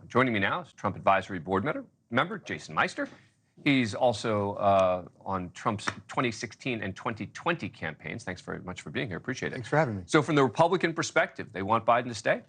Joining me now is Trump Advisory Board member Jason Meister. He's also on Trump's 2016 and 2020 campaigns. Thanks very much for being here. Appreciate it. Thanks for having me. So from the Republican perspective, they want Biden to stay?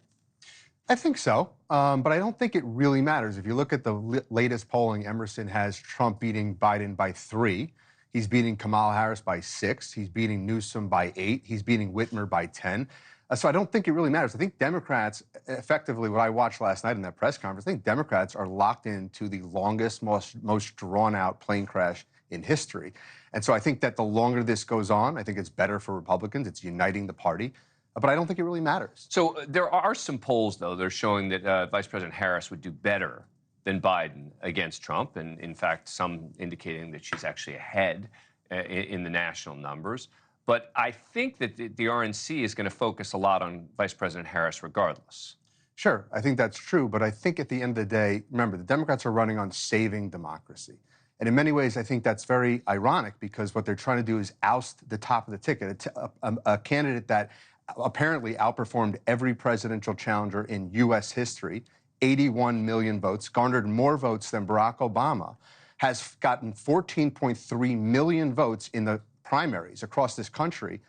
I think so, but I don't think it really matters. If you look at the latest polling, Emerson has Trump beating Biden by 3. He's beating Kamala Harris by 6. He's beating Newsom by 8. He's beating Whitmer by 10. So I don't think it really matters. I think Democrats, effectively what I watched last night in that press conference, I think Democrats are locked into the longest, most drawn-out plane crash in history. And so I think that the longer this goes on, I think it's better for Republicans. It's uniting the party. But I don't think it really matters. So there are some polls, though, that are showing that Vice President Harris would do better than Biden against Trump. And, in fact, some indicating that she's actually ahead in the national numbers. But I think that the RNC is going to focus a lot on Vice President Harris regardless. Sure, I think that's true. But I think at the end of the day, remember, the Democrats are running on saving democracy. And in many ways, I think that's very ironic because what they're trying to do is oust the top of the ticket, a candidate that apparently outperformed every presidential challenger in U.S. history, 81 million votes, garnered more votes than Barack Obama, has gotten 14.3 million votes in the primaries across this country,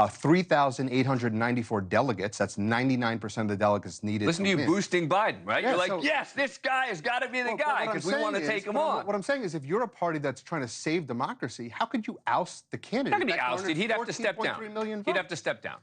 3,894 delegates. That's 99% of the delegates needed. Listen to you boosting Biden, right? Yeah, you're like, yes, this guy has got to be the guy because we want to take him on. What I'm saying is if you're a party that's trying to save democracy, how could you oust the candidate? Not going to be ousted. He'd have to step down. He'd have to step down.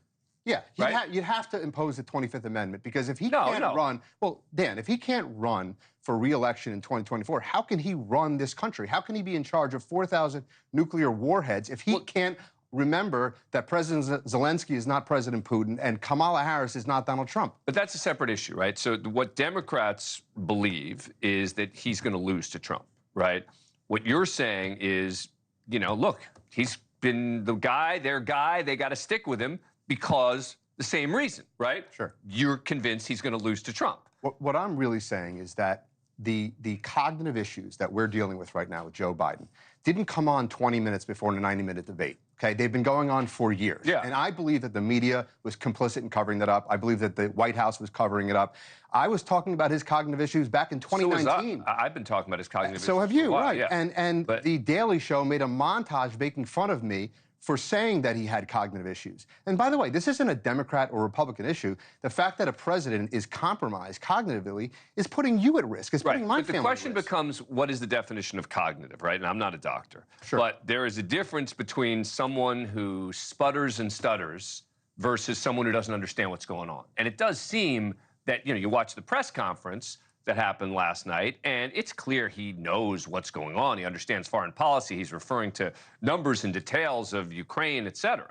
Yeah, you'd have to impose the 25th Amendment because if he can't run, well, Dan, if he can't run for re-election in 2024, how can he run this country? How can he be in charge of 4,000 nuclear warheads if he can't remember that President Zelensky is not President Putin and Kamala Harris is not Donald Trump? But that's a separate issue, right? So what Democrats believe is that he's going to lose to Trump, right? What you're saying is, you know, look, he's been the guy, their guy, they got to stick with him. Because the same reason, right? Sure. You're convinced he's going to lose to Trump. What I'm really saying is that the cognitive issues that we're dealing with right now with Joe Biden didn't come on 20 minutes before a 90-minute debate. Okay, they've been going on for years. Yeah. And I believe that the media was complicit in covering that up. I believe that the White House was covering it up. I was talking about his cognitive issues back in 2019. So I've been talking about his cognitive issues. So have you, right? Yeah. And the Daily Show made a montage making fun of me for saying that he had cognitive issues. And by the way, this isn't a Democrat or Republican issue. The fact that a president is compromised cognitively is putting you at risk. It's putting my family at risk. But the question becomes, what is the definition of cognitive, right? And I'm not a doctor. Sure. But there is a difference between someone who sputters and stutters versus someone who doesn't understand what's going on. And it does seem that, you know, you watch the press conference that happened last night, and it's clear he knows what's going on. He understands foreign policy. He's referring to numbers and details of Ukraine, et cetera.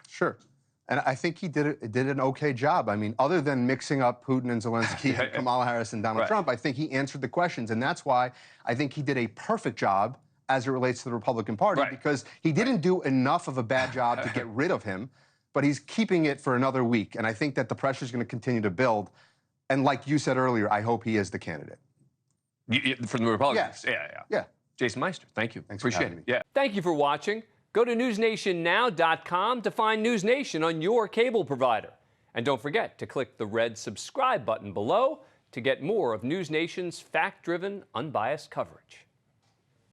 Sure. And I think he did an okay job. I mean, other than mixing up Putin and Zelensky and Kamala Harris and Donald Trump, I think he answered the questions. And that's why I think he did a perfect job as it relates to the Republican Party, because he didn't do enough of a bad job to get rid of him, but he's keeping it for another week. And I think that the pressure is going to continue to build. And like you said earlier, I hope he is the candidate. From the Republicans? Yes. Yeah. Jason Meister, thank you. Thanks Appreciate for having it. Yeah. Thank you for watching. Go to newsnationnow.com to find NewsNation on your cable provider. And don't forget to click the red subscribe button below to get more of NewsNation's fact-driven, unbiased coverage.